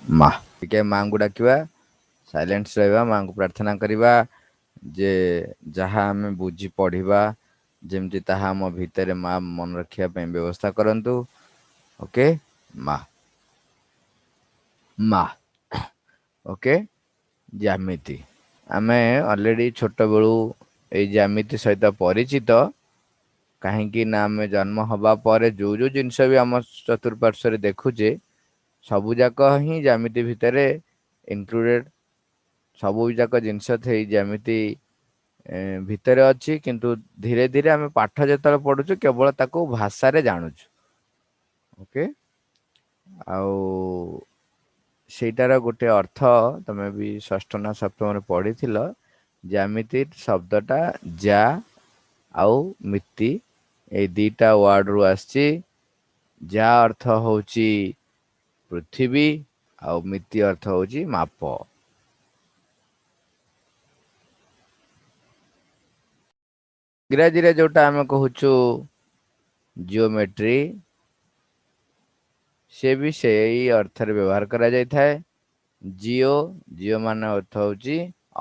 ମା ଟିକେ ମାଙ୍କୁ ଡାକିବା, ସାଇଲେନ୍ସ ରହିବା, ମାଙ୍କୁ ପ୍ରାର୍ଥନା କରିବା ଯେ ଯାହା ଆମେ ବୁଝି ପଢିବା ଯେମିତି ତାହା ଆମ ଭିତରେ ମା ମନେ ରଖିବା ପାଇଁ ବ୍ୟବସ୍ଥା କରନ୍ତୁ। ଓକେ ମା ମା ଓକେ। ଜ୍ୟାମିତି ଆମେ ଅଲରେଡି ଛୋଟ ବେଳୁ ଏଇ ଜ୍ୟାମିତି ସହିତ ପରିଚିତ। କାହିଁକି ନା ଆମେ ଜନ୍ମ ହବା ପରେ ଯୋଉ ଯୋଉ ଜିନିଷ ବି ଆମ ଚତୁଃପାର୍ଶ୍ଵରେ ଦେଖୁଛେ ସବୁ ଯାକ ହିଁ ଜ୍ୟାମିତି ଭିତରେ ଇନକ୍ଲୁଡେଡ। ସବୁ ଯାକ ଜିନିଷ ଥଇ ଯେମିତି ଭିତରେ ଅଛି, କିନ୍ତୁ ଧୀରେ ଧୀରେ ଆମେ ପାଠ ଯେତେବେଳେ ପଢୁଛୁ କେବଳ ତାକୁ ଭାଷାରେ ଜାଣୁଛୁ। ଓକେ ଆଉ ସେଇଟାର ଗୋଟେ ଅର୍ଥ ତମେ ବି ଷଷ୍ଠ ନା ସପ୍ତମରେ ପଢିଥିଲ। ଜ୍ୟାମିତି ଶବ୍ଦ ଟା ଯା ଆଉ ମିତି ଏଇ ଦିଟା ୱାର୍ଡ ରୁ ଆସିଛି। ଯା ଅର୍ଥ ହଉଛି ପୃଥିବୀ ଆଉ ମିତି ଅର୍ଥ ହଉଛି ମାପ। ଇଂରାଜୀରେ ଯୋଉଟା ଆମେ କହୁଛୁ ଜିଓମେଟ୍ରି, ସେ ବି ସେଇ ଅର୍ଥରେ ବ୍ୟବହାର କରାଯାଇଥାଏ। ଜିଓ ଜିଓ ମାନେ ଅର୍ଥ ହଉଛି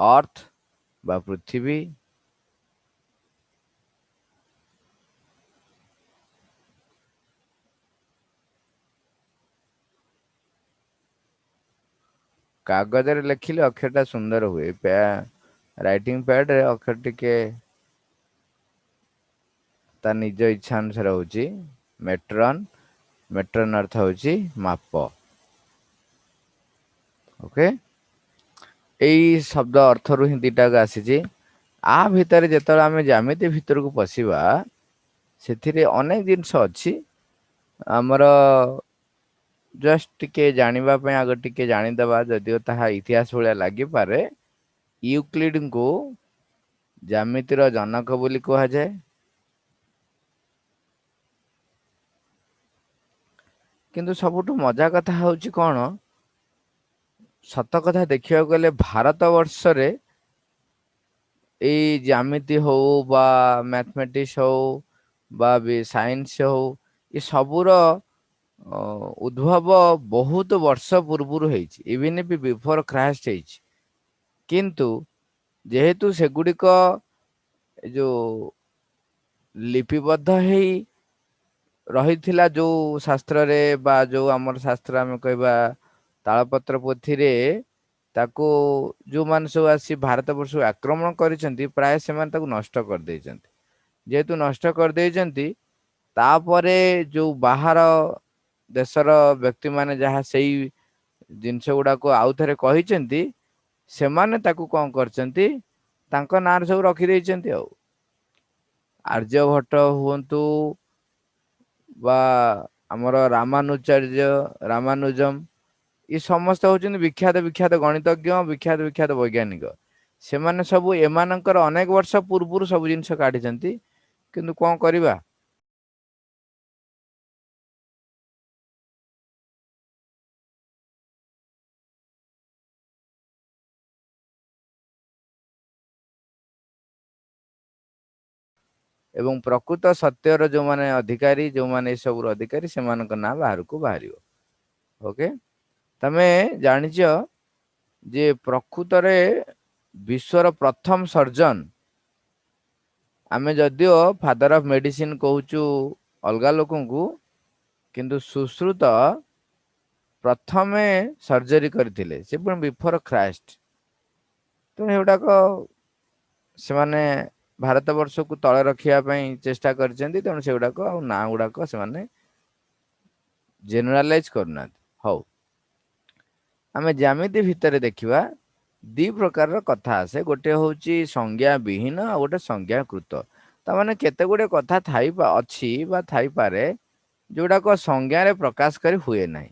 ଅର୍ଥ ବା ପୃଥିବୀ। କାଗଜରେ ଲେଖିଲେ ଅକ୍ଷର ଟା ସୁନ୍ଦର ହୁଏ। ରାଇଟିଂ ପ୍ୟାଡ ରେ ଅକ୍ଷର ଟିକେ ତା ନିଜ ଇଚ୍ଛା ଅନୁସାରେ ହଉଛି। ମେଟ୍ରନ ମେଟ୍ରନ ଅର୍ଥ ହଉଛି ମାପ। ଓକେ ଏଇ ଶବ୍ଦ ଅର୍ଥରୁ ହିଁ ଦିଟାକ ଆସିଛି। ଆ ଭିତରେ ଯେତେବେଳେ ଆମେ ଜ୍ୟାମିତି ଭିତରକୁ ପଶିବା ସେଥିରେ ଅନେକ ଜିନିଷ ଅଛି। ଆମର ଜଷ୍ଟ ଟିକେ ଜାଣିବା ପାଇଁ ଆଗ ଟିକେ ଜାଣିଦବା, ଯଦିଓ ତାହା ଇତିହାସ ଭଳିଆ ଲାଗିପାରେ। ୟୁକ୍ଲିଡଙ୍କୁ ଜ୍ୟାମିତିର ଜନକ ବୋଲି କୁହାଯାଏ। କିନ୍ତୁ ସବୁଠୁ ମଜା କଥା ହଉଛି କଣ, ସତ କଥା ଦେଖିବାକୁ ଗଲେ ଭାରତ ବର୍ଷରେ ଏଇ ଜ୍ୟାମିତି ହଉ ବା ମ୍ୟାଥମେଟିକ୍ସ ହଉ ବା ବି ସାଇନ୍ସ ହଉ ଏ ସବୁର ଉଦ୍ଭବ ବହୁତ ବର୍ଷ ପୂର୍ବରୁ ହେଇଛି। ଇଭିନ ବି ବିଫୋର ଖ୍ରାଷ୍ଟ ହେଇଛି। କିନ୍ତୁ ଯେହେତୁ ସେଗୁଡିକ ଏ ଯୋଉ ଲିପିବଦ୍ଧ ହେଇ ରହିଥିଲା ଯୋଉ ଶାସ୍ତ୍ରରେ ବା ଯୋଉ ଆମର ଶାସ୍ତ୍ର ଆମେ କହିବା ତାଳପତ୍ର ପୋଥିରେ, ତାକୁ ଯୋଉମାନେ ସବୁ ଆସି ଭାରତ ବର୍ଷକୁ ଆକ୍ରମଣ କରିଛନ୍ତି ପ୍ରାୟ ସେମାନେ ତାକୁ ନଷ୍ଟ କରିଦେଇଛନ୍ତି। ଯେହେତୁ ନଷ୍ଟ କରିଦେଇଛନ୍ତି, ତାପରେ ଯୋଉ ବାହାର ଦେଶର ବ୍ୟକ୍ତି ମାନେ ଯାହା ସେଇ ଜିନିଷ ଗୁଡାକୁ ଆଉ ଥରେ କହିଛନ୍ତି, ସେମାନେ ତାକୁ କଣ କରିଛନ୍ତି ତାଙ୍କ ନାଁରେ ସବୁ ରଖିଦେଇଛନ୍ତି ଆଉ। ଆର୍ଯ୍ୟଭଟ୍ଟ ହୁଅନ୍ତୁ ବା ଆମର ରାମାନୁଚାର୍ଯ୍ୟ ରାମାନୁଜମ, ଏ ସମସ୍ତେ ହଉଛନ୍ତି ବିଖ୍ୟାତ ବିଖ୍ୟାତ ଗଣିତଜ୍ଞ, ବିଖ୍ୟାତ ବିଖ୍ୟାତ ବୈଜ୍ଞାନିକ। ସେମାନେ ସବୁ ଏମାନଙ୍କର ଅନେକ ବର୍ଷ ପୂର୍ବରୁ ସବୁ ଜିନିଷ କାଢିଛନ୍ତି। କିନ୍ତୁ କଣ କରିବା, ଏବଂ ପ୍ରକୃତ ସତ୍ୟର ଯୋଉମାନେ ଅଧିକାରୀ, ଯୋଉମାନେ ଏ ସବୁର ଅଧିକାରୀ, ସେମାନଙ୍କ ନାଁ ବାହାରକୁ ବାହାରିବ। ଓକେ ତମେ ଜାଣିଛ ଯେ ପ୍ରକୃତରେ ବିଶ୍ଵର ପ୍ରଥମ ସର୍ଜନ, ଆମେ ଯଦିଓ ଫାଦର ଅଫ ମେଡିସିନ କହୁଛୁ ଅଲଗା ଲୋକଙ୍କୁ, କିନ୍ତୁ ସୁଶ୍ରୁତ ପ୍ରଥମେ ସର୍ଜରୀ କରିଥିଲେ, ସେ ପୁଣି ବିଫୋର ଖ୍ରାଇଷ୍ଟ। ତେଣୁ ଏଗୁଡାକ ସେମାନେ ଭାରତ ବର୍ଷକୁ ତଳେ ରଖିବା ପାଇଁ ଚେଷ୍ଟା କରିଛନ୍ତି। ତେଣୁ ସେଗୁଡାକ ଆଉ ନାଁ ଗୁଡାକ ସେମାନେ ଜେନେରାଲାଇଜ କରୁନାହାନ୍ତି। ହଉ ଆମେ ଜ୍ୟାମିତି ଭିତରେ ଦେଖିବା, ଦି ପ୍ରକାରର କଥା ଆସେ। ଗୋଟେ ହଉଛି ସଂଜ୍ଞା ବିହୀନ, ଆଉ ଗୋଟେ ସଂଜ୍ଞା କୃତ। ତାମାନେ କେତେ ଗୁଡେ କଥା ଅଛି ବା ଥାଇପାରେ ଯୋଉଟାକ ସଂଜ୍ଞାରେ ପ୍ରକାଶ କରି ହୁଏ ନାହିଁ।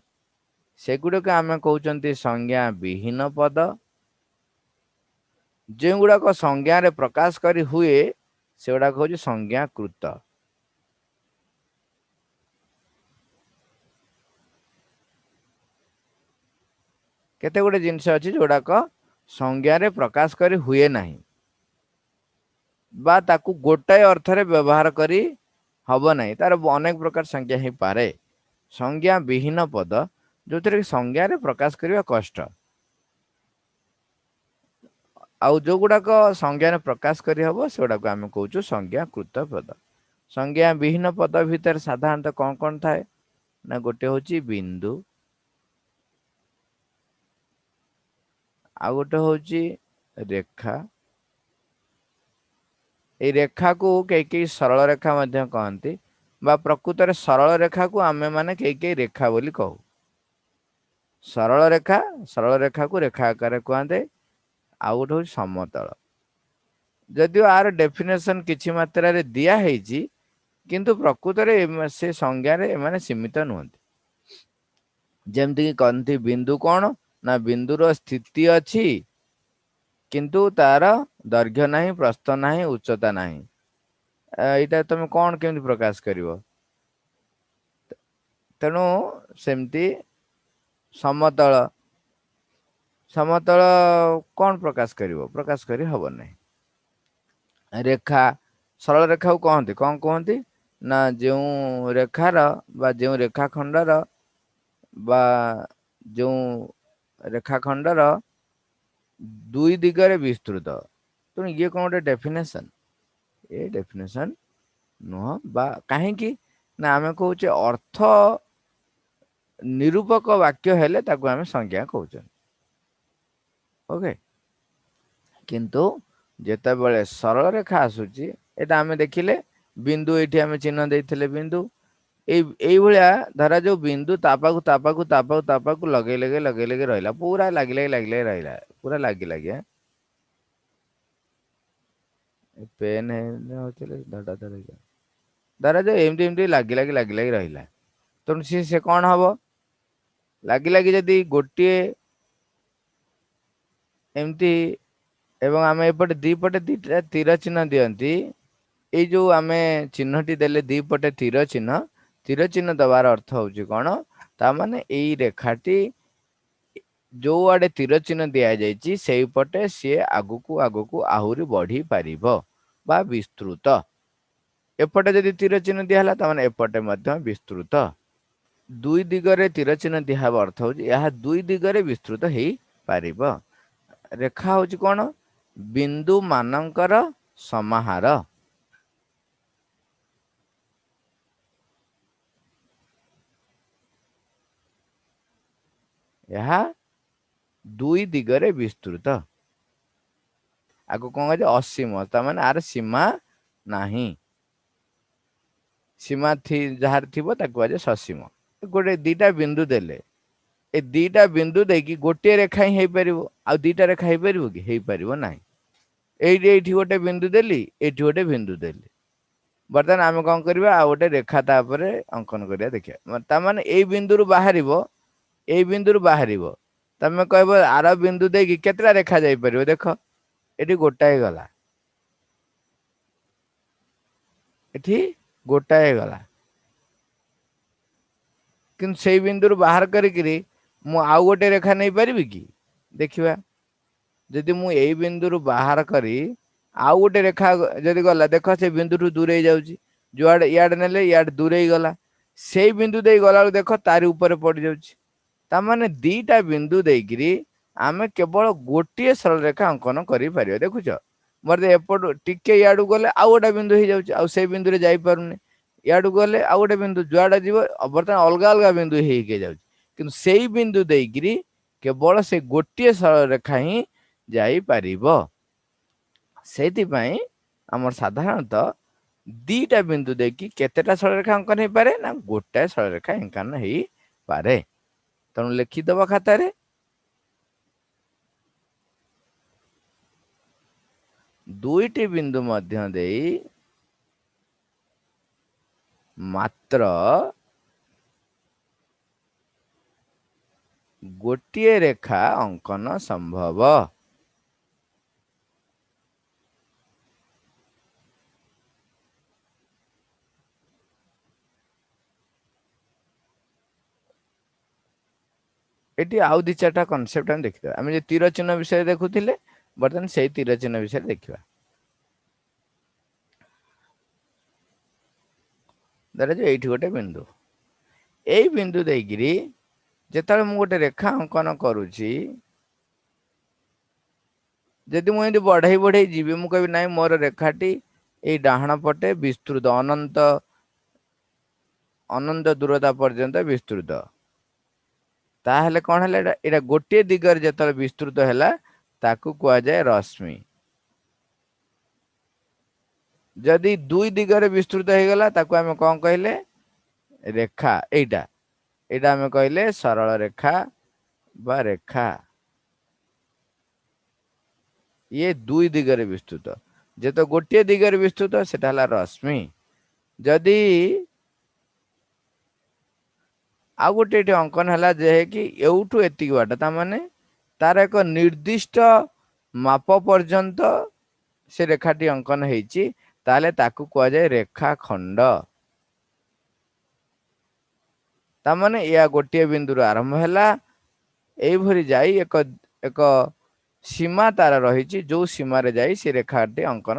ସେଗୁଡିକ ଆମେ କହୁଛନ୍ତି ସଂଜ୍ଞା ବିହୀନ ପଦ। ଯେଉଁଗୁଡାକ ସଂଜ୍ଞାରେ ପ୍ରକାଶ କରି ହୁଏ, ସେଗୁଡାକ ହଉଛି ସଂଜ୍ଞାକୃତ। କେତେ ଗୁଟେ ଜିନିଷ ଅଛି ଯୋଉଗୁଡାକ ସଂଜ୍ଞାରେ ପ୍ରକାଶ କରି ହୁଏ ନାହିଁ, ବା ତାକୁ ଗୋଟାଏ ଅର୍ଥରେ ବ୍ୟବହାର କରି ହବ ନାହିଁ। ତାର ଅନେକ ପ୍ରକାର ସଂଜ୍ଞା ହେଇପାରେ। ସଂଜ୍ଞା ବିହୀନ ପଦ ଯୋଉଥିରେ କି ସଂଜ୍ଞାରେ ପ୍ରକାଶ କରିବା କଷ୍ଟ। ଆଉ ଯୋଉଗୁଡାକ ସଂଜ୍ଞାରେ ପ୍ରକାଶ କରିହବ ସେଗୁଡାକୁ ଆମେ କହୁଛୁ ସଂଜ୍ଞାକୃତ ପଦ। ସଂଜ୍ଞା ବିହୀନ ପଦ ଭିତରେ ସାଧାରଣତଃ କଣ କଣ ଥାଏ ନା ଗୋଟେ ହଉଛି ବିନ୍ଦୁ, ଆଉ ଗୋଟେ ହଉଛି ରେଖା। ଏଇ ରେଖାକୁ କେହି କେହି ସରଳ ରେଖା ମଧ୍ୟ କହନ୍ତି, ବା ପ୍ରକୃତରେ ସରଳ ରେଖାକୁ ଆମେ ମାନେ କେହି କେହି ରେଖା ବୋଲି କହୁ। ସରଳ ରେଖା, ସରଳ ରେଖାକୁ ରେଖା ଆକାରରେ କୁହାଯାଏ। ଆଉ ଗୋଟେ ହଉଛି ସମତଳ। ଯଦିଓ ଆର ଡେଫିନେସନ କିଛି ମାତ୍ରାରେ ଦିଆ ହେଇଛି, କିନ୍ତୁ ପ୍ରକୃତରେ ସେ ସଂଜ୍ଞାରେ ଏମାନେ ସୀମିତ ନୁହନ୍ତି। ଯେମିତିକି କହନ୍ତି ବିନ୍ଦୁ କଣ ନା ବିନ୍ଦୁର ସ୍ଥିତି ଅଛି, କିନ୍ତୁ ତାର ଦୈର୍ଘ୍ୟ ନାହିଁ, ପ୍ରସ୍ଥ ନାହିଁ, ଉଚ୍ଚତା ନାହିଁ। ଏଇଟା ତମେ କଣ କେମିତି ପ୍ରକାଶ କରିବ? ତେଣୁ ସେମିତି ସମତଳ, ସମତଳ କଣ ପ୍ରକାଶ କରିବ? ପ୍ରକାଶ କରି ହବ ନାହିଁ। ରେଖା, ସରଳ ରେଖାକୁ କହନ୍ତି କଣ କୁହନ୍ତି ନା ଯେଉଁ ରେଖାର ବା ଯେଉଁ ରେଖା ଖଣ୍ଡର ବା ଯେଉଁ ରେଖାଖଣ୍ଡର ଦୁଇ ଦିଗରେ ବିସ୍ତୃତ। ତେଣୁ ଇଏ କଣ ଗୋଟେ ଡେଫିନେସନ? ଏ ଡେଫିନେସନ ନୁହଁ। ବା କାହିଁକି ନା ଆମେ କହୁଛେ ଅର୍ଥ ନିରୂପକ ବାକ୍ୟ ହେଲେ ତାକୁ ଆମେ ସଂଜ୍ଞା କହୁଛେ। ଓକେ। କିନ୍ତୁ ଯେତେବେଳେ ସରଳ ରେଖା ଆସୁଛି, ଏଇଟା ଆମେ ଦେଖିଲେ ବିନ୍ଦୁ, ଏଇଠି ଆମେ ଚିହ୍ନ ଦେଇଥିଲେ ବିନ୍ଦୁ। ଏଇଭଳିଆ ଧରା ଯୋଉ ବିନ୍ଦୁ ତା ପାଖକୁ ଲଗେଇ ରହିଲା, ପୁରା ଲାଗି ରହିଲା, ପୁରା ଲାଗି ପେନ୍ ଧରା ଯାଉ ଏମିତି ଲାଗି ରହିଲା। ତେଣୁ ସେ କଣ ହବ? ଲାଗି ଯଦି ଗୋଟିଏ ଏମିତି, ଏବଂ ଆମେ ଏପଟେ ଦିପଟେ ଦିଟା ତୀର ଚିହ୍ନ ଦିଅନ୍ତି। ଏଇ ଯୋଉ ଆମେ ଚିହ୍ନଟି ଦେଲେ ଦିପଟେ ତୀର ଚିହ୍ନ ଦବାର ଅର୍ଥ ହଉଛି କଣ? ତାମାନେ ଏଇ ରେଖାଟି ଯୋଉ ଆଡେ ତୀର ଚିହ୍ନ ଦିଆଯାଇଛି ସେଇପଟେ ସିଏ ଆଗକୁ ଆହୁରି ବଢି ପାରିବ ବା ବିସ୍ତୃତ। ଏପଟେ ଯଦି ତୀର ଚିହ୍ନ ଦିଆ ହେଲା, ତାମାନେ ଏପଟେ ମଧ୍ୟ ବିସ୍ତୃତ। ଦୁଇ ଦିଗରେ ତୀର ଚିହ୍ନ ଦିଆହେବା ଅର୍ଥ ହଉଛି ଏହା ଦୁଇ ଦିଗରେ ବିସ୍ତୃତ ହେଇପାରିବ। ରେଖା ହଉଛି କଣ? ବିନ୍ଦୁ ମାନଙ୍କର ସମାହାର। ଏହା ଦୁଇ ଦିଗରେ ବିସ୍ତୃତ। ଆକୁ କଣ କହନ୍ତି? ଅସୀମ। ତାମାନେ ଆର ସୀମା ନାହିଁ। ସୀମା ଯାହାର ଥିବ ତାକୁ କୁହାଯାଏ ସସୀମ। ଗୋଟେ ଦିଟା ବିନ୍ଦୁ ଦେଲେ, ଏ ଦିଟା ବିନ୍ଦୁ ଦେଇକି ଗୋଟିଏ ରେଖା ହିଁ ହେଇପାରିବ। ଆଉ ଦିଟା ରେଖା ହେଇପାରିବ କି? ହେଇପାରିବ ନାହିଁ। ଏଇଠି ଗୋଟେ ବିନ୍ଦୁ ଦେଲି, ଏଇଠି ଗୋଟେ ବିନ୍ଦୁ ଦେଲି। ବର୍ତ୍ତମାନ ଆମେ କଣ କରିବା? ଆଉ ଗୋଟେ ରେଖା ତାପରେ ଅଙ୍କନ କରିବା, ଦେଖିବା। ତାମାନେ ଏଇ ବିନ୍ଦୁରୁ ବାହାରିବ, ଏଇ ବିନ୍ଦୁରୁ ବାହାରିବ। ତମେ କହିବ ଆର ବିନ୍ଦୁ ଦେଇକି କେତେଟା ରେଖା ଯାଇପାରିବ? ଦେଖ, ଏଠି ଗୋଟାଏ ଗଲା, ଏଠି ଗୋଟାଏ ଗଲା। କିନ୍ତୁ ସେଇ ବିନ୍ଦୁରୁ ବାହାର କରିକିରି ମୁଁ ଆଉ ଗୋଟେ ରେଖା ନେଇପାରିବି କି? ଦେଖିବା। ଯଦି ମୁଁ ଏଇ ବିନ୍ଦୁରୁ ବାହାର କରି ଆଉ ଗୋଟେ ରେଖା ଯଦି ଗଲା, ଦେଖ ସେ ବିନ୍ଦୁଠୁ ଦୂରେଇ ଯାଉଛି। ଯୁଆଡେ ଇଆଡେ ନେଲେ ଇଆଡେ ଦୂରେଇ ଗଲା। ସେଇ ବିନ୍ଦୁ ଦେଇ ଗଲା ବେଳକୁ ଦେଖ ତାରି ଉପରେ ପଡି ଯାଉଛି। ତାମାନେ ଦିଟା ବିନ୍ଦୁ ଦେଇକିରି ଆମେ କେବଳ ଗୋଟିଏ ସରଳ ରେଖା ଅଙ୍କନ କରିପାରିବା। ଦେଖୁଛ, ମୋର ଏପଟୁ ଟିକେ ଇଆଡକୁ ଗଲେ ଆଉ ଗୋଟେ ବିନ୍ଦୁ ହେଇଯାଉଛି, ଆଉ ସେଇ ବିନ୍ଦୁରେ ଯାଇପାରୁନି। ଇଆଡକୁ ଗଲେ ଆଉ ଗୋଟେ ବିନ୍ଦୁ, ଯୁଆଡେ ଯିବ ବର୍ତ୍ତମାନ ଅଲଗା ଅଲଗା ବିନ୍ଦୁ ହେଇକି ଯାଉଛି। କିନ୍ତୁ ସେଇ ବିନ୍ଦୁ ଦେଇକିରି କେବଳ ସେ ଗୋଟିଏ ସରଳ ରେଖା ହିଁ ଯାଇପାରିବ। ସେଇଥିପାଇଁ ଆମର ସାଧାରଣତଃ ଦିଟା ବିନ୍ଦୁ ଦେଇକି କେତେଟା ସରଳରେଖା ଅଙ୍କନ ହେଇପାରେ? ନା ଗୋଟାଏ ସରଳରେଖା ଅଙ୍କନ ହେଇପାରେ। ତେଣୁ ଲେଖିଦବ ଖାତାରେ, ଦୁଇଟି ବିନ୍ଦୁ ମଧ୍ୟ ଦେଇ ମାତ୍ର ଗୋଟିଏ ରେଖା ଅଙ୍କନ ସମ୍ଭବ। ଏଠି ଆଉ ଦି ଚାରିଟା କନସେପ୍ଟ ଆମେ ଦେଖିବା। ଆମେ ଯେ ତୀର ଚିହ୍ନ ବିଷୟରେ ଦେଖୁଥିଲେ, ବର୍ତ୍ତମାନ ସେଇ ତୀର ଚିହ୍ନ ବିଷୟରେ ଦେଖିବା। ଧରାଯାଉ ଏଇଠି ଗୋଟେ ବିନ୍ଦୁ, ଏଇ ବିନ୍ଦୁ ଦେଇକିରି ଯେତେବେଳେ ମୁଁ ଗୋଟେ ରେଖା ଅଙ୍କନ କରୁଛି, ଯଦି ମୁଁ ଏମିତି ବଢେଇ ବଢେଇ ଯିବି, ମୁଁ କହିବି ନାଇଁ ମୋର ରେଖାଟି ଏଇ ଡାହାଣ ପଟେ ବିସ୍ତୃତ, ଅନନ୍ତ ଦୂରତା ପର୍ଯ୍ୟନ୍ତ ବିସ୍ତୃତ। ତାହେଲେ କଣ ହେଲା, ଏଇଟା ଗୋଟିଏ ଦିଗରେ ଯେତେବେଳେ ବିସ୍ତୃତ ହେଲା ତାକୁ କୁହାଯାଏ ରଶ୍ମି। ଯଦି ଦୁଇ ଦିଗରେ ବିସ୍ତୃତ ହେଇଗଲା ତାକୁ ଆମେ କଣ କହିଲେ, ରେଖା। ଏଇଟା ଆମେ କହିଲେ ସରଳ ରେଖା ବା ରେଖା। ଇଏ ଦୁଇ ଦିଗରେ ବିସ୍ତୃତ। ଯେତେ ଗୋଟିଏ ଦିଗରେ ବିସ୍ତୃତ ସେଟା ହେଲା ରଶ୍ମି। ଯଦି ଆଉ ଗୋଟେ ଏଠି ଅଙ୍କନ ହେଲା ଯେ କି ଏଉଠୁ ଏତିକି ବାଟ, ତା ମାନେ ତାର ଏକ ନିର୍ଦ୍ଦିଷ୍ଟ ମାପ ପର୍ଯ୍ୟନ୍ତ ସେ ରେଖାଟି ଅଙ୍କନ ହେଇଛି, ତାହେଲେ ତାକୁ କୁହାଯାଏ ରେଖା ଖଣ୍ଡ। ତା ମାନେ ଏହା ଗୋଟିଏ ବିନ୍ଦୁରୁ ଆରମ୍ଭ ହେଲା, ଏଇଭଳି ଯାଇ ଏକ ଏକ ସୀମା ତାର ରହିଛି, ଯୋଉ ସୀମାରେ ଯାଇ ସେ ରେଖାଟି ଅଙ୍କନ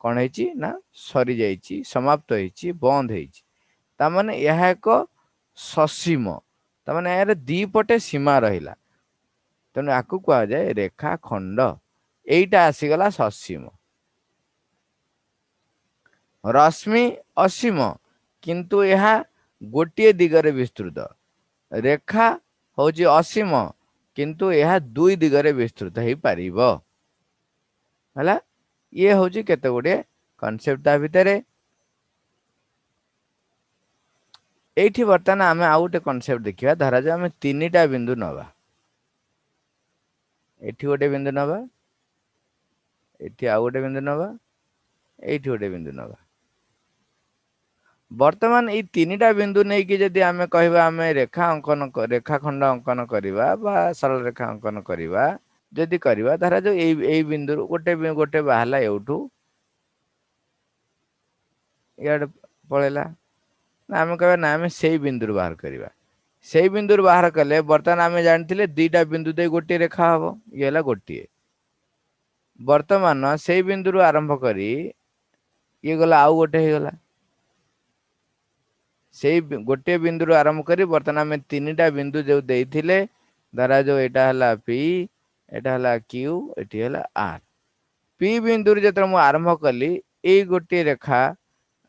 କଣ ହେଇଛି ନା ସରି ଯାଇଛି, ସମାପ୍ତ ହେଇଛି, ବନ୍ଦ ହେଇଛି। ତାମାନେ ଏହା ଏକ ସସୀମ, ତାମାନେ ଏହାର ଦି ପଟେ ସୀମା ରହିଲା, ତେଣୁ ଆକୁ କୁହାଯାଏ ରେଖା ଖଣ୍ଡ। ଏଇଟା ଆସିଗଲା ସସୀମ। ରଶ୍ମି ଅସୀମ, କିନ୍ତୁ ଏହା ଗୋଟିଏ ଦିଗରେ ବିସ୍ତୃତ। ରେଖା ହଉଛି ଅସୀମ, କିନ୍ତୁ ଏହା ଦୁଇ ଦିଗରେ ବିସ୍ତୃତ ହେଇପାରିବ। ହେଲା, ଇଏ ହଉଛି କେତେ ଗୁଡିଏ କନସେପ୍ଟ ତା ଭିତରେ। ଏଇଠି ବର୍ତ୍ତମାନ ଆମେ ଆଉ ଗୋଟେ କନସେପ୍ଟ ଦେଖିବା। ଧରାଯାଉ ଆମେ ତିନିଟା ବିନ୍ଦୁ ନବା, ଏଠି ଗୋଟେ ବିନ୍ଦୁ ନବା, ଏଠି ଆଉ ଗୋଟେ ବିନ୍ଦୁ ନବା, ଏଇଠି ଗୋଟେ ବିନ୍ଦୁ ନବା। ବର୍ତ୍ତମାନ ଏଇ ତିନିଟା ବିନ୍ଦୁ ନେଇକି ଯଦି ଆମେ କହିବା ଆମେ ରେଖା ଖଣ୍ଡ ଅଙ୍କନ କରିବା ବା ସରଳ ରେଖା ଅଙ୍କନ କରିବା, ଯଦି କରିବା, ଧରାଯାଉ ଏଇ ବିନ୍ଦୁରୁ ଗୋଟେ ବାହାରିଲା ଏଉଠୁ, ଇଆଡେ ପଳେଇଲା, ନା ଆମେ କହିବା ନା ଆମେ ସେଇ ବିନ୍ଦୁରୁ ବାହାର କରିବା। ସେଇ ବିନ୍ଦୁରୁ ବାହାର କଲେ ବର୍ତ୍ତମାନ ଆମେ ଜାଣିଥିଲେ ଦିଟା ବିନ୍ଦୁ ଦେଇ ଗୋଟିଏ ରେଖା ହବ, ଇଏ ହେଲା ଗୋଟିଏ। ବର୍ତ୍ତମାନ ସେଇ ବିନ୍ଦୁରୁ ଆରମ୍ଭ କରି ଇଏ ଗଲା ଆଉ ଗୋଟେ ହେଇଗଲା। ସେଇ ଗୋଟିଏ ବିନ୍ଦୁରୁ ଆରମ୍ଭ କରି ବର୍ତ୍ତମାନ ଆମେ ତିନିଟା ବିନ୍ଦୁ ଯୋଉ ଦେଇଥିଲେ, ଧରାଯାଉ ଏଇଟା ହେଲା P, ଏଇଟା ହେଲା Q, ଏଠି ହେଲା R। P ବିନ୍ଦୁରୁ ଯେତେବେଳେ ମୁଁ ଆରମ୍ଭ କଲି, ଏଇ ଗୋଟିଏ ରେଖା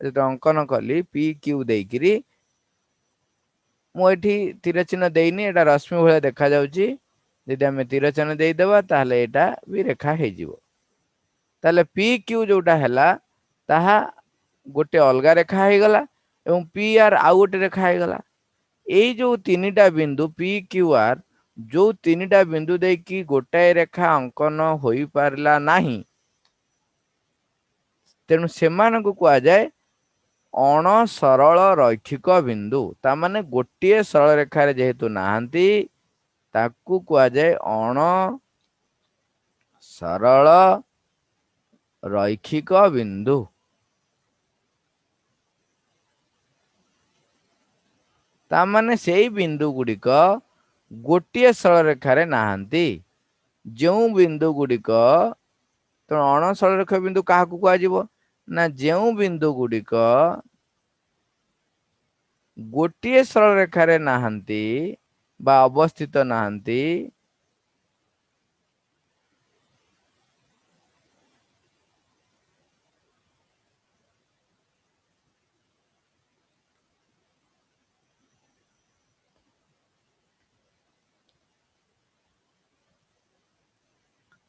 ଯେତେବେଳେ ଅଙ୍କନ କଲି P Q ଦେଇକିରି, ମୁଁ ଏଠି ତୀର ଚିହ୍ନ ଦେଇନି, ଏଇଟା ରଶ୍ମି ଭଳିଆ ଦେଖା ଯାଉଛି। ଯଦି ଆମେ ତୀର ଚିହ୍ନ ଦେଇଦବା ତାହେଲେ ଏଇଟା ବି ରେଖା ହେଇଯିବ। ତାହେଲେ ପି କ୍ୟୁ ଯୋଉଟା ହେଲା ତାହା ଗୋଟେ ଅଲଗା ରେଖା ହେଇଗଲା, ଏବଂ ପି ଆର୍ ଆଉ ଗୋଟେ ରେଖା ହେଇଗଲା। ଏଇ ଯୋଉ ତିନିଟା ବିନ୍ଦୁ ପି କ୍ୟୁ ଆର୍, ଯୋଉ ତିନିଟା ବିନ୍ଦୁ ଦେଇକି ଗୋଟାଏ ରେଖା ଅଙ୍କନ ହୋଇପାରିଲା ନାହିଁ, ତେଣୁ ସେମାନଙ୍କୁ କୁହାଯାଏ ଅଣ ସରଳ ରୈଖିକ ବିନ୍ଦୁ। ତାମାନେ ଗୋଟିଏ ସରଳ ରେଖାରେ ଯେହେତୁ ନାହାନ୍ତି, ତାକୁ କୁହାଯାଏ ଅଣ ସରଳ ରୈଖିକ ବିନ୍ଦୁ। ତାମାନେ ସେଇ ବିନ୍ଦୁ ଗୁଡିକ ଗୋଟିଏ ସରଳ ରେଖାରେ ନାହାନ୍ତି। ଯେଉଁ ବିନ୍ଦୁ ଗୁଡିକ, ତେଣୁ ଅଣ ସରଳ ରେଖ ବିନ୍ଦୁ କାହାକୁ କୁହାଯିବ ନା ଯେଉଁ ବିନ୍ଦୁ ଗୁଡିକ ଗୋଟିଏ ସରଳ ରେଖାରେ ନାହାନ୍ତି ବା ଅବସ୍ଥିତ ନାହାନ୍ତି,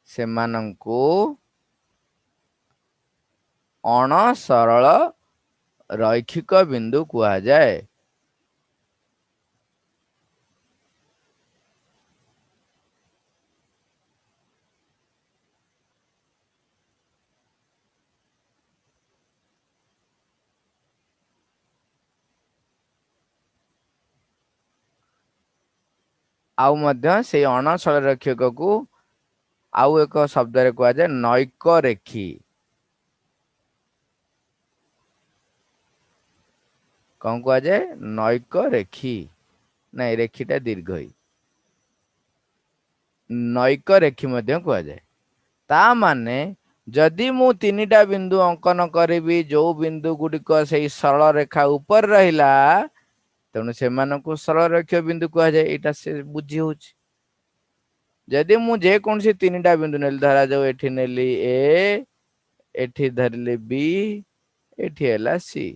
ସେମାନଙ୍କୁ ଅଣ ସରଳ ରୈଖିକ ବିନ୍ଦୁ କୁହାଯାଏ। ଆଉ ମଧ୍ୟ ସେଇ ଅଣ ସରଳ ରୈଖିକକୁ ଆଉ ଏକ ଶବ୍ଦରେ କୁହାଯାଏ ନୈକ ରେଖୀ। କଣ କୁହାଯାଏ? ନୈକ ରେଖୀ। ନାଇଁ, ରେଖୀଟା ଦୀର୍ଘଇ, ନୈକ ରେଖୀ ମଧ୍ୟ କୁହାଯାଏ। ତା ମାନେ ଯଦି ମୁଁ ତିନିଟା ବିନ୍ଦୁ ଅଙ୍କନ କରିବି, ଯୋଉ ବିନ୍ଦୁ ଗୁଡିକ ସେଇ ସରଳ ରେଖା ଉପରେ ରହିଲା, ତେଣୁ ସେମାନଙ୍କୁ ସରଳ ରେଖୀୟ ବିନ୍ଦୁ କୁହାଯାଏ। ଏଇଟା ସେ ବୁଝି ହଉଛି। ଯଦି ମୁଁ ଯେକୌଣସି ତିନିଟା ବିନ୍ଦୁ ନେଲି, ଧରାଯାଉ ଏଠି ନେଲି ଏ, ଏଠି ଧରିଲି ବି, ଏଠି ହେଲା ସି।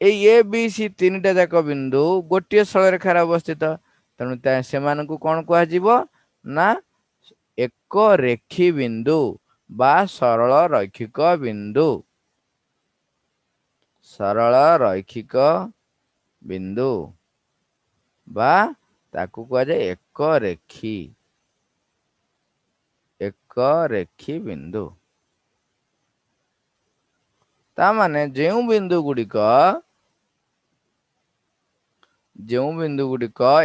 ଏଇ ଏ ବି ସି ତିନିଟା ଯାକ ବିନ୍ଦୁ ଗୋଟିଏ ସରଳରେଖାରେ ଅବସ୍ଥିତ। ତେଣୁ ସେମାନଙ୍କୁ କଣ କୁହାଯିବ ନା ଏକ ରେଖୀ ବିନ୍ଦୁ ବା ସରଳ ରୈଖିକ ବିନ୍ଦୁ। ସରଳ ରୈଖିକ ବିନ୍ଦୁ ବା ତାକୁ କୁହାଯାଏ ଏକ ରେଖୀ ବିନ୍ଦୁ। ତା ମାନେ ଯେଉଁ ବିନ୍ଦୁ ଗୁଡ଼ିକ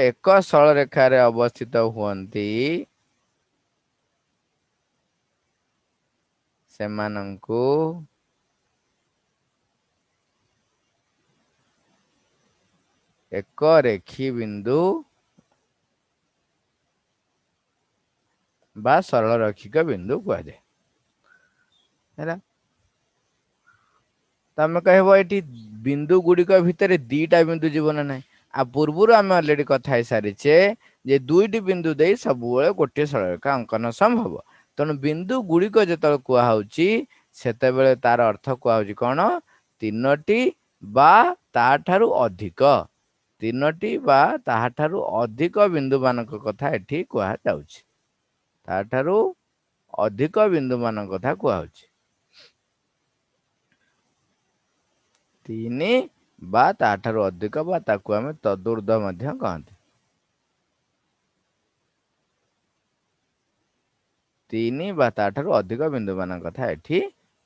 ଏକ ସରଳ ରେଖାରେ ଅବସ୍ଥିତ ହୁଅନ୍ତି, ସେମାନଙ୍କୁ ଏକ ରେଖୀ ବିନ୍ଦୁ ବା ସରଳ ରୈଖିକ ବିନ୍ଦୁ କୁହାଯାଏ। ହେଲା, ତମେ କହିବ ଏଠି ବିନ୍ଦୁ ଗୁଡ଼ିକ ଭିତରେ ଦିଟା ବିନ୍ଦୁ ଯିବ ନା ନାହିଁ? ଆଉ ପୂର୍ବରୁ ଆମେ ଅଲରେଡି କଥା ହେଇସାରିଛେ ଯେ ଦୁଇଟି ବିନ୍ଦୁ ଦେଇ ସବୁବେଳେ ଗୋଟିଏ ସରଳରେଖା ଅଙ୍କନ ସମ୍ଭବ। ତେଣୁ ବିନ୍ଦୁ ଗୁଡ଼ିକ ଯେତେବେଳେ କୁହାହଉଛି, ସେତେବେଳେ ତାର ଅର୍ଥ କୁହାହଉଛି କଣ? ତିନୋଟି ବା ତାଠାରୁ ଅଧିକ, ତିନୋଟି ବା ତାହାଠାରୁ ଅଧିକ ବିନ୍ଦୁ ମାନଙ୍କ କଥା ଏଠି କୁହାଯାଉଛି। ତାଠାରୁ ଅଧିକ ବିନ୍ଦୁ ମାନଙ୍କ କଥା କୁହାହଉଛି। ତିନି ବା ତାଠାରୁ ଅଧିକ, ବା ତାକୁ ଆମେ ତଦୁର୍ଦ୍ଧ୍ୱ ମଧ୍ୟ କହନ୍ତି। ତିନି ବା ତାଠାରୁ ଅଧିକ ବିନ୍ଦୁ ମାନଙ୍କ କଥା ଏଠି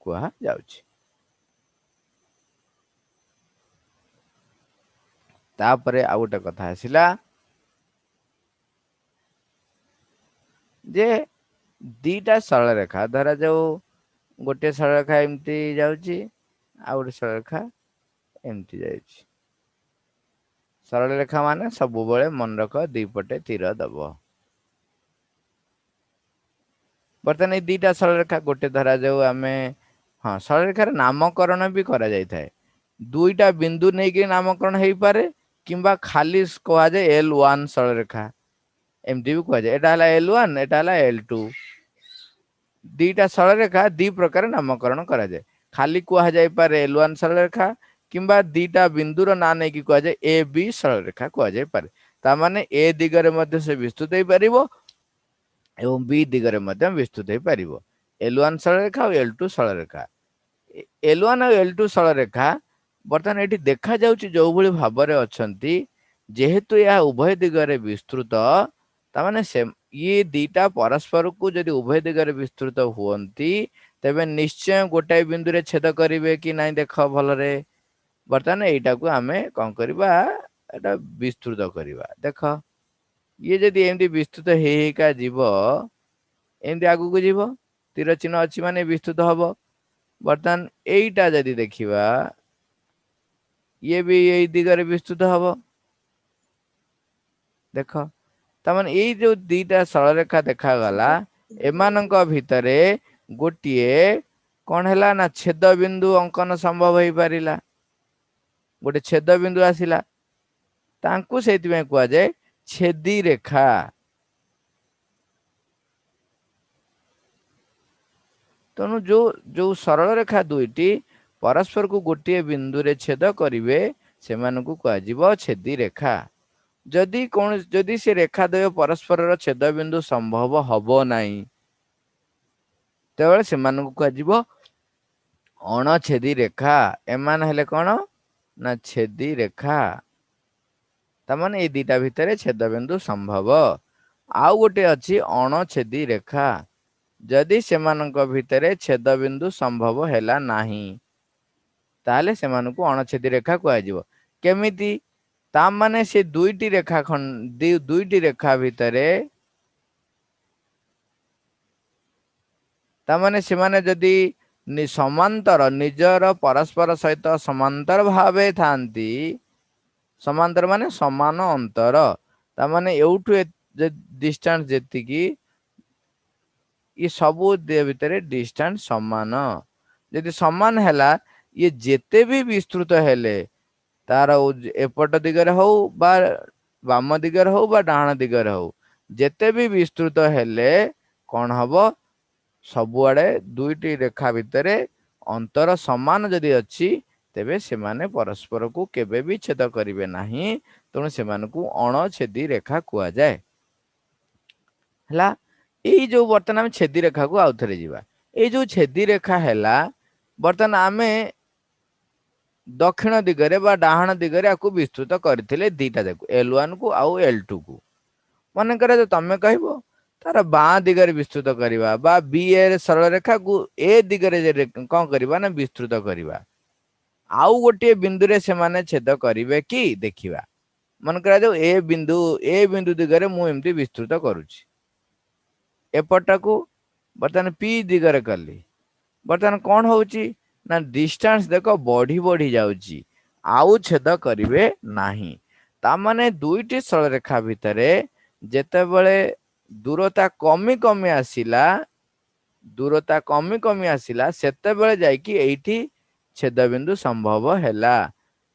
କୁହାଯାଉଛି। ତାପରେ ଆଉ ଗୋଟେ କଥା ଆସିଲା ଯେ ଦିଟା ସରଳରେଖା, ଧରାଯାଉ ଗୋଟିଏ ସରଳରେଖା ଏମିତି ଯାଉଛି, ଆଉ ଗୋଟେ ସରଳରେଖା ଏମିତି ଯାଇଛି। ସରଳରେଖା ମାନେ ସବୁବେଳେ ମନେ ରଖ ଦି ପଟେ ତୀର ଦବ। ବର୍ତ୍ତମାନ ଏଇ ଦିଟା ସରଳରେଖା, ଗୋଟେ ଧରାଯାଉ ଆମେ, ହଁ, ସରଳରେଖାର ନାମକରଣ ବି କରାଯାଇଥାଏ। ଦୁଇଟା ବିନ୍ଦୁ ନେଇକି ନାମକରଣ ହେଇପାରେ, କିମ୍ବା ଖାଲି କୁହାଯାଏ L1 ସରଳରେଖା, ଏମିତି ବି କୁହାଯାଏ। ଏଟା ହେଲା L1, ଏଟା ହେଲା L2। ଦିଟା ସରଳରେଖା ଦି ପ୍ରକାର ନାମକରଣ କରାଯାଏ। ଖାଲି କୁହାଯାଇପାରେ L1 ସରଳରେଖା, କିମ୍ବା ଦିଟା ବିନ୍ଦୁର ନାଁ ନେଇକି କୁହାଯାଏ ଏ ବି ସରଳରେଖା କୁହାଯାଇପାରେ। ତା ମାନେ ଏ ଦିଗରେ ମଧ୍ୟ ସେ ବିସ୍ତୃତ ହେଇପାରିବ ଏବଂ ବି ଦିଗରେ ମଧ୍ୟ ବିସ୍ତୃତ ହେଇପାରିବ। L1 ସରଳରେଖା ଆଉ L2 ସରଳରେଖା। L1 ଆଉ L2 ସରଳରେଖା ବର୍ତ୍ତମାନ ଏଠି ଦେଖାଯାଉଛି ଯୋଉଭଳି ଭାବରେ ଅଛନ୍ତି, ଯେହେତୁ ଏହା ଉଭୟ ଦିଗରେ ବିସ୍ତୃତ, ତାମାନେ ଇଏ ଦିଟା ପରସ୍ପରକୁ ଯଦି ଉଭୟ ଦିଗରେ ବିସ୍ତୃତ ହୁଅନ୍ତି, ତେବେ ନିଶ୍ଚୟ ଗୋଟାଏ ବିନ୍ଦୁରେ ଛେଦ କରିବେ କି ନାଇଁ? ଦେଖ ଭଲରେ, ବର୍ତ୍ତମାନ ଏଇଟାକୁ ଆମେ କଣ କରିବା, ଏଟା ବିସ୍ତୃତ କରିବା। ଦେଖ, ଇଏ ଯଦି ଏମିତି ବିସ୍ତୃତ ହେଇକା ଯିବ, ଏମିତି ଆଗକୁ ଯିବ, ତୀର ଚିହ୍ନ ଅଛି ମାନେ ବିସ୍ତୃତ ହବ। ବର୍ତ୍ତମାନ ଏଇଟା ଯଦି ଦେଖିବା, ଇଏ ବି ଏଇ ଦିଗରେ ବିସ୍ତୃତ ହବ। ଦେଖ, ତାମାନେ ଏଇ ଯୋଉ ଦିଟା ସରଳରେଖା ଦେଖାଗଲା, ଏମାନଙ୍କ ଭିତରେ ଗୋଟିଏ କଣ ହେଲା ନା ଛେଦ ବିନ୍ଦୁ ଅଙ୍କନ ସମ୍ଭବ ହେଇପାରିଲା। ଗୋଟେ ଛେଦ ବିନ୍ଦୁ ଆସିଲା, ତାଙ୍କୁ ସେଇଥିପାଇଁ କୁହାଯାଏ ଛେଦି ରେଖା। ତେଣୁ ଯୋଉ ସରଳ ରେଖା ଦୁଇଟି ପରସ୍ପରକୁ ଗୋଟିଏ ବିନ୍ଦୁରେ ଛେଦ କରିବେ, ସେମାନଙ୍କୁ କୁହାଯିବ ଛେଦି ରେଖା। ଯଦି ସେ ରେଖା ଦ୍ୱୟ ପରସ୍ପରର ଛେଦ ବିନ୍ଦୁ ସମ୍ଭବ ହବ ନାହିଁ, ତେବେଳେ ସେମାନଙ୍କୁ କୁହାଯିବ ଅଣଛେଦି ରେଖା। ଏମାନେ ହେଲେ କଣ ନା ଛେଦି ରେଖା। ତାମାନେ ଏଇ ଦିଟା ଭିତରେ ଛେଦ ବିନ୍ଦୁ ସମ୍ଭବ। ଆଉ ଗୋଟେ ଅଛି ଅଣଛେଦି ରେଖା। ଯଦି ସେମାନଙ୍କ ଭିତରେ ଛେଦ ବିନ୍ଦୁ ସମ୍ଭବ ହେଲା ନାହିଁ, ତାହେଲେ ସେମାନଙ୍କୁ ଅଣଛେଦି ରେଖା କୁହାଯିବ। କେମିତି? ତା ମାନେ ସେ ଦୁଇଟି ରେଖା ଭିତରେ, ତାମାନେ ସେମାନେ ଯଦି ସମାନ୍ତର, ନିଜର ପରସ୍ପର ସହିତ ସମାନ୍ତର ଭାବେ ଥାନ୍ତି, ସମାନ୍ତର ମାନେ ସମାନ ଅନ୍ତର, ତାମାନେ ଏଉଠୁ ଡିଷ୍ଟାନ୍ସ ଯେତିକି, ଇଏ ସବୁ ଭିତରେ ଡିଷ୍ଟାନ୍ସ ସମାନ। ଯଦି ସମାନ ହେଲା, ଇଏ ଯେତେ ବି ବିସ୍ତୃତ ହେଲେ तार एपट दिगरे हो बा वाम दिगरे हो बा डाहाण दिगरे हो जेते भी विस्तृत हेले कौन हब सबुआडे दुईटी रेखा भितरे अंतर समान जदि अछि तेबे सेमाने परस्पर को केबे भी छेद करिवे नाही तेणु सेमानकु अणछेदी रेखा कुआ जाए हला एई जो बर्तन हम छेदी रेखा को आउथरे जीवा एई जो छेदी रेखा हैला बर्तन आमे दक्षिण दिगरे बा डाहाण दिगरे आकु विस्तृत करथिले दीटा देखु L1 को आउ L2 को मन करे जो तमे कहबो तार बाँ दिगरे विस्तृत करिवा बा बी ए सरल रेखा को ए दिगरे कोन करिवा ना विस्तृत करिवा आउ गोटे बिंदु रे से माने छेद करिवे कि देखिवा मन करा जो ए बिंदु दिगरे मु एमती विस्तृत करूची एपटा को बर्तन पी दिगरे कली बर्तन कौन होउची ना डिस्टेंस देखो बढ़ी बढ़ी जाउची आउ छेद करिवे नाही ता माने दुईटी सरल रेखा भितरे जेते बेले दूरता कमी कमी आसिला दूरता कमी कमी आसिला सेते बेले जाई कि एठी छेद बिंदु संभव हैला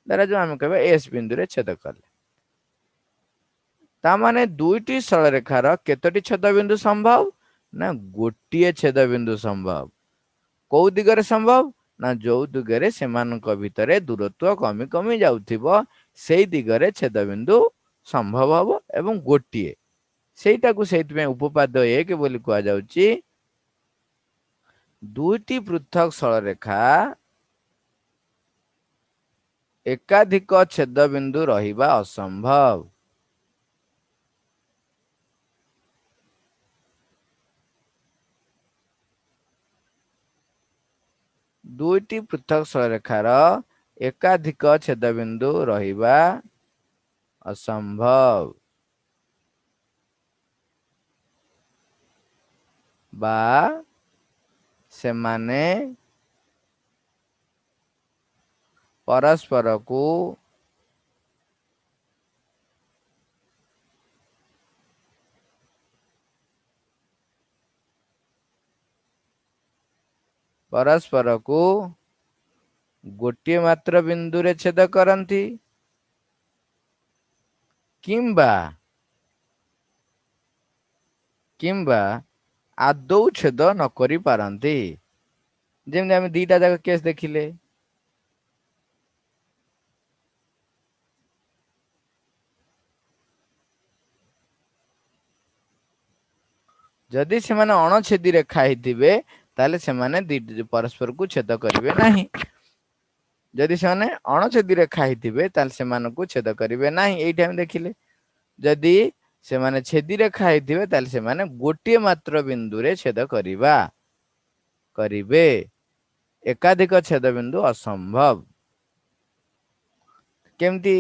धरा जो हम कहबे एस बिंदु रे छेद करले ता माने दुईटी सरल रेखार केतोटी छेद बिंदु संभव ना गोटिए छेद बिंदु संभव को दिगरे संभव ना जो दिगरे सेमानक भितरे दूरत्व कमी कमी जाउथिबो सेई दिगरे छेद बिंदु संभव हबो एवं गोटिए सेटा को सेति में उपपाद्य 1 बोली कुआ जाउची दुईटी पृथक सरल रेखा एकाधिक छेद बिंदु रहिबा असंभव दुईटी पृथक सरलरेखार एकाधिक छेद बिंदु रहिबा असंभव बा सेमाने परस्पर को गोटे मात्र बिंदु रे छेद करंती किंबा किंबा आदौ छेद न करि पारंती जेमि हम दीटा जाक केस देखिले जदि से माने अणछेदी रेखा हिथिबे ताले से माने परस्पर को छेद करिवे नाही जदि से माने अणछेदी रेखा हिथिबे ताले से माने को छेद करिवे नाही एठी हम देखिले जदि से माने छेदी रेखा हिथिबे ताले से माने गोटे मात्र बिंदु रे छेद करिवा करिवे एकाधिक छेद बिंदु असंभव केमती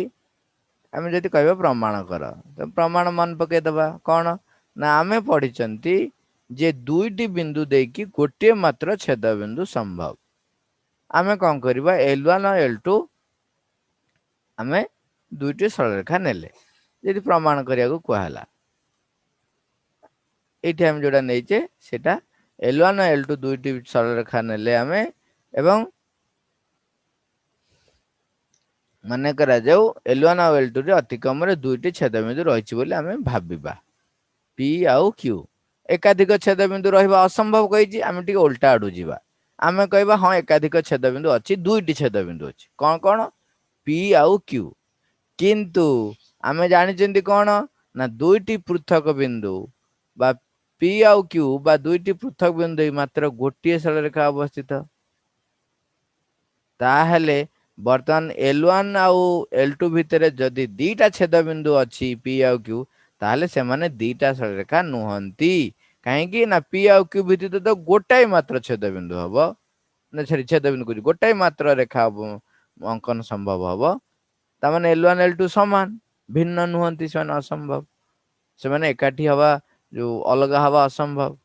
आमे जदि कहबे प्रमाण कर तो प्रमाण मन पके दबा कोन ना आमे पढिचंती जे दुईटी बिंदु देकी गोटे मात्र छेद बिंदु संभव आमे कोन करबा L1 और L2 आमे दुईटी सरल रेखा नेले यदि प्रमाण करिया को कहला एठी हम जोडा नैचे सेटा L1 और L2 दुईटी सरल रेखा नेले आमे एवं माने करा जाऊ L1 और L2 रे अति कम रे दुईटी छेद बिंदु रहिछि बोली आमे भाबिबा P आउ Q एकाधिक छेद बिंदु रहिबा असंभव कहिछि आमे टिके उल्टा आडू जिबा आमे कहबा हां एकाधिक छेद बिंदु अछि दुईटी छेद बिंदु अछि कोन कोन P आउ Q किंतु आमे जानि चंदी कोन ना दुईटी पृथक बिंदु बा P आउ Q बा दुईटी पृथक बिंदु मात्र गोटिए सरल रेखा अवस्थित ताहेले बर्तन L1 आउ L2 भितरे जदि दीटा छेद बिंदु अछि P आउ Q ताहले से माने दीटा सरल रेखा नुहंती काहे कि ना P आउ Q भितर तो गोटाई मात्र छेद बिंदु हबो ना छेद बिंदु को गोटाई मात्र रेखा अंकन संभव हबो ता माने L1 L2 समान भिन्न नुहंती से माने असंभव से माने एकाठी हवा जो अलगा हवा असंभव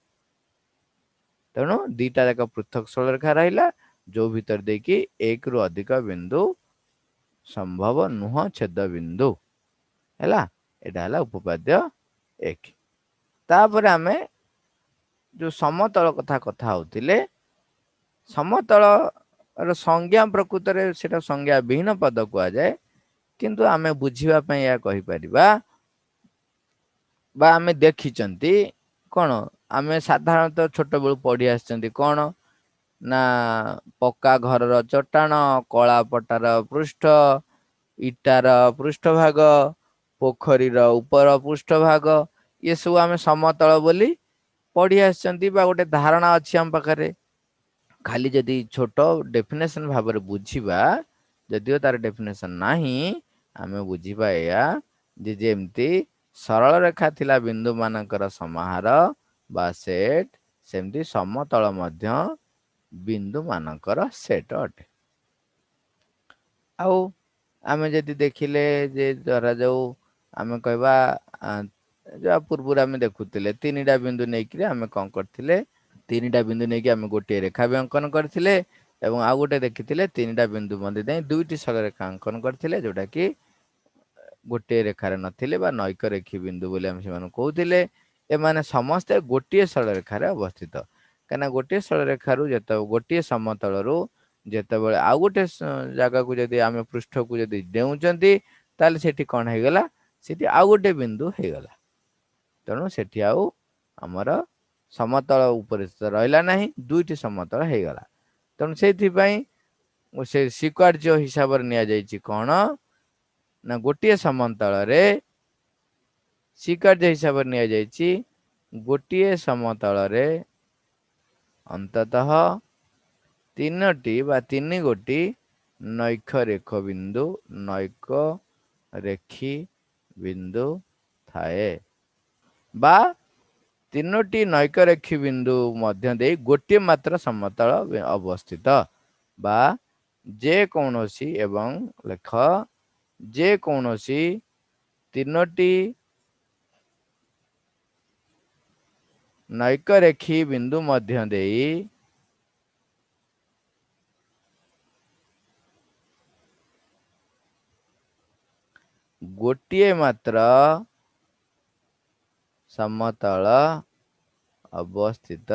तेणु दीटा जाक पृथक सरल रेखा रहिला जो भीतर देखी एक रु अधिक बिंदु संभव नुह छेद बिंदु हैला एटा हैला उपपाद्य 1 तापर आमे जो समतल कथा कथा होतिले समतल रो संज्ञा प्रकृत रे सेटा संज्ञा विहीन पद कुआ जाए କିନ୍ତୁ ଆମେ ବୁଝିବା ପାଇଁ ଏହା କହିପାରିବା ବା ଆମେ ଦେଖିଛନ୍ତି କଣ ଆମେ ସାଧାରଣତଃ ଛୋଟ ବେଳୁ ପଢି ଆସିଛନ୍ତି କଣ ନା ପକ୍କା ଘରର ଚଟାଣ, କଳା ପଟାର ପୃଷ୍ଠ, ଇଟାର ପୃଷ୍ଠଭାଗ, ପୋଖରୀର ଉପର ପୃଷ୍ଠଭାଗ, ଏ ସବୁ ଆମେ ସମତଳ ବୋଲି ପଢି ଆସିଛନ୍ତି ବା ଗୋଟେ ଧାରଣା ଅଛି ଆମ ପାଖରେ। ଖାଲି ଯଦି ଛୋଟ ଡେଫିନେସନ ଭାବରେ ବୁଝିବା, ଯଦିଓ ତାର ଡେଫିନେସନ ନାହିଁ, ଆମେ ବୁଝିବା ଏଇଆ ଯେ ଯେମିତି ସରଳ ରେଖା ଥିଲା ବିନ୍ଦୁ ମାନଙ୍କର ସମାହାର ବା ସେଟ, ସେମିତି ସମତଳ ମଧ୍ୟ ବିନ୍ଦୁ ମାନଙ୍କର ସେଟ ଅଟେ। ଆଉ ଆମେ ଯଦି ଦେଖିଲେ ଯେ ଧରାଯାଉ ଆମେ କହିବା ଯାହା ପୂର୍ବରୁ ଆମେ ଦେଖୁଥିଲେ ତିନିଟା ବିନ୍ଦୁ ନେଇକିରି ଆମେ କଣ କରିଥିଲେ, ତିନିଟା ବିନ୍ଦୁ ନେଇକି ଆମେ ଗୋଟିଏ ରେଖା ବି ଅଙ୍କନ କରିଥିଲେ ଏବଂ ଆଉ ଗୋଟେ ଦେଖିଥିଲେ ତିନିଟା ବିନ୍ଦୁ ମଧ୍ୟ ଦେଇ ଦୁଇଟି ସରଳ ରେଖା ଅଙ୍କନ କରିଥିଲେ, ଯୋଉଟା କି ଗୋଟିଏ ରେଖାରେ ନଥିଲେ ବା ନୈକ ରେଖୀ ବିନ୍ଦୁ ବୋଲି ଆମେ ସେମାନଙ୍କୁ କହୁଥିଲେ। ଏମାନେ ସମସ୍ତେ ଗୋଟିଏ ସରଳ ରେଖାରେ ଅବସ୍ଥିତ। କାହିଁକିନା ଗୋଟିଏ ସରଳ ରେଖାରୁ ଗୋଟିଏ ସମତଳରୁ ଯେତେବେଳେ ଆଉ ଗୋଟେ ଜାଗାକୁ ଯଦି ଆମେ ପୃଷ୍ଠକୁ ଯଦି ଡେଉଁଛନ୍ତି, ତାହେଲେ ସେଠି କଣ ହେଇଗଲା, ସେଠି ଆଉ ଗୋଟେ ବିନ୍ଦୁ ହେଇଗଲା। ତେଣୁ ସେଠି ଆଉ ଆମର ସମତଳ ଉପରେ ରହିଲା ନାହିଁ, ଦୁଇଟି ସମତଳ ହେଇଗଲା। ତେଣୁ ସେଇଥିପାଇଁ ସେ ସ୍ୱୀକାର୍ଯ୍ୟ ହିସାବରେ ନିଆଯାଇଛି କଣ ନା ଗୋଟିଏ ସମତଳରେ ସ୍ୱୀକାର୍ଯ୍ୟ ହିସାବରେ ନିଆଯାଇଛି ଗୋଟିଏ ସମତଳରେ ଅନ୍ତତଃ ତିନୋଟି ବା ତିନି ଗୋଟି ନୈକ ରେଖ ବିନ୍ଦୁ, ନୈକ ରେଖୀ ବିନ୍ଦୁ ଥାଏ ବା ତିନୋଟି ନୈକ ରେଖୀ ବିନ୍ଦୁ ମଧ୍ୟ ଦେଇ ଗୋଟିଏ ମାତ୍ର ସମତଳ ଅବସ୍ଥିତ ବା ଯେ କୌଣସି ଏବଂ ଲେଖ ଯେ କୌଣସି ତିନୋଟି ନୈକ ରେଖୀ ବିନ୍ଦୁ ମଧ୍ୟ ଦେଇ ଗୋଟିଏ ମାତ୍ର ସମତଳ ଅବସ୍ଥିତ।